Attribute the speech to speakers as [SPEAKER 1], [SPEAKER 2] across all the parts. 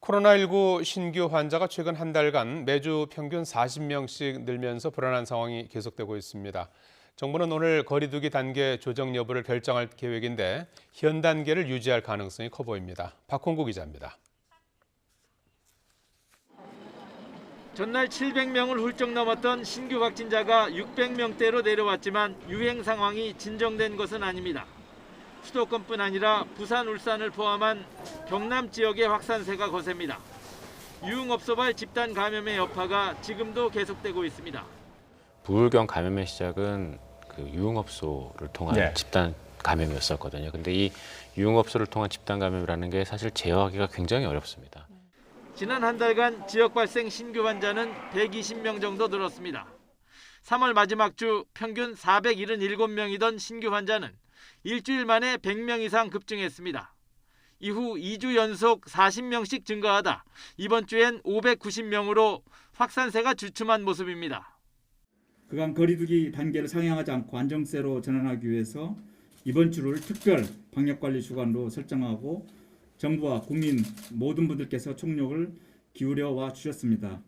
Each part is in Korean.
[SPEAKER 1] 코로나19 신규 환자가 최근 한 달간 매주 평균 40명씩 늘면서 불안한 상황이 계속되고 있습니다. 정부는 오늘 거리두기 단계 조정 여부를 결정할 계획인데 현 단계를 유지할 가능성이 커 보입니다. 박홍구 기자입니다.
[SPEAKER 2] 전날 700명을 훌쩍 넘었던 신규 확진자가 600명대로 내려왔지만 유행 상황이 진정된 것은 아닙니다. 수도권뿐 아니라 부산, 울산을 포함한 경남 지역의 확산세가 거셉니다. 유흥업소발 집단 감염의 여파가 지금도 계속되고 있습니다.
[SPEAKER 3] 부울경 감염의 시작은 그 유흥업소를 통한 집단 감염이었었거든요. 근데 이 유흥업소를 통한 집단 감염이라는 게 사실 제어하기가 굉장히 어렵습니다.
[SPEAKER 2] 지난 한 달간 지역 발생 신규 환자는 120명 정도 늘었습니다. 3월 마지막 주 평균 477명이던 신규 환자는 일주일 만에 100명 이상 급증했습니다. 이후 2주 연속 40명씩 증가하다 이번 주엔 590명으로 확산세가 주춤한 모습입니다.
[SPEAKER 4] 그간 거리두기 단계를 상향하지 않고 안정세로 전환하기 위해서 이번 주를 특별 방역관리 주간으로 설정하고 정부와 국민 모든 분들께서 총력을 기울여 와 주셨습니다.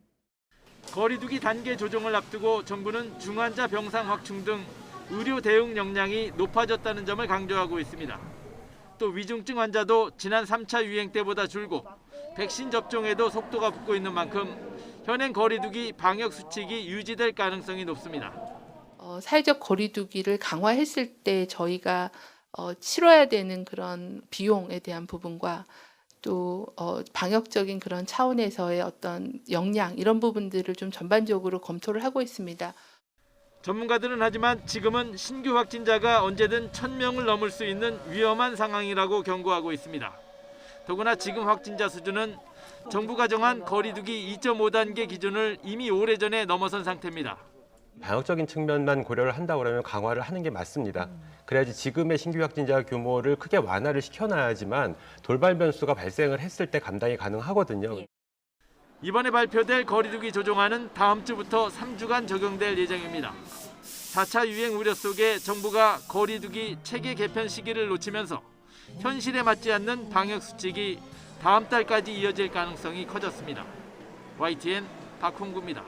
[SPEAKER 2] 거리두기 단계 조정을 앞두고 정부는 중환자 병상 확충 등 의료 대응 역량이 높아졌다는 점을 강조하고 있습니다. 또 위중증 환자도 지난 3차 유행 때보다 줄고 백신 접종에도 속도가 붙고 있는 만큼 현행 거리두기 방역 수칙이 유지될 가능성이 높습니다.
[SPEAKER 5] 사회적 거리두기를 강화했을 때 저희가 치러야 되는 그런 비용에 대한 부분과 또 방역적인 그런 차원에서의 어떤 역량 이런 부분들을 좀 전반적으로 검토를 하고 있습니다.
[SPEAKER 2] 전문가들은 하지만 지금은 신규 확진자가 언제든 1000명을 넘을 수 있는 위험한 상황이라고 경고하고 있습니다. 더구나 지금 확진자 수준은 정부가 정한 거리두기 2.5단계 기준을 이미 오래전에 넘어선 상태입니다.
[SPEAKER 6] 방역적인 측면만 고려를 한다고 하면 강화를 하는 게 맞습니다. 그래야지 지금의 신규 확진자 규모를 크게 완화를 시켜놔야지만 돌발 변수가 발생을 했을 때 감당이 가능하거든요.
[SPEAKER 2] 이번에 발표될 거리두기 조정안은 다음 주부터 3주간 적용될 예정입니다. 4차 유행 우려 속에 정부가 거리두기 체계 개편 시기를 놓치면서 현실에 맞지 않는 방역 수칙이 다음 달까지 이어질 가능성이 커졌습니다. YTN 박홍구입니다.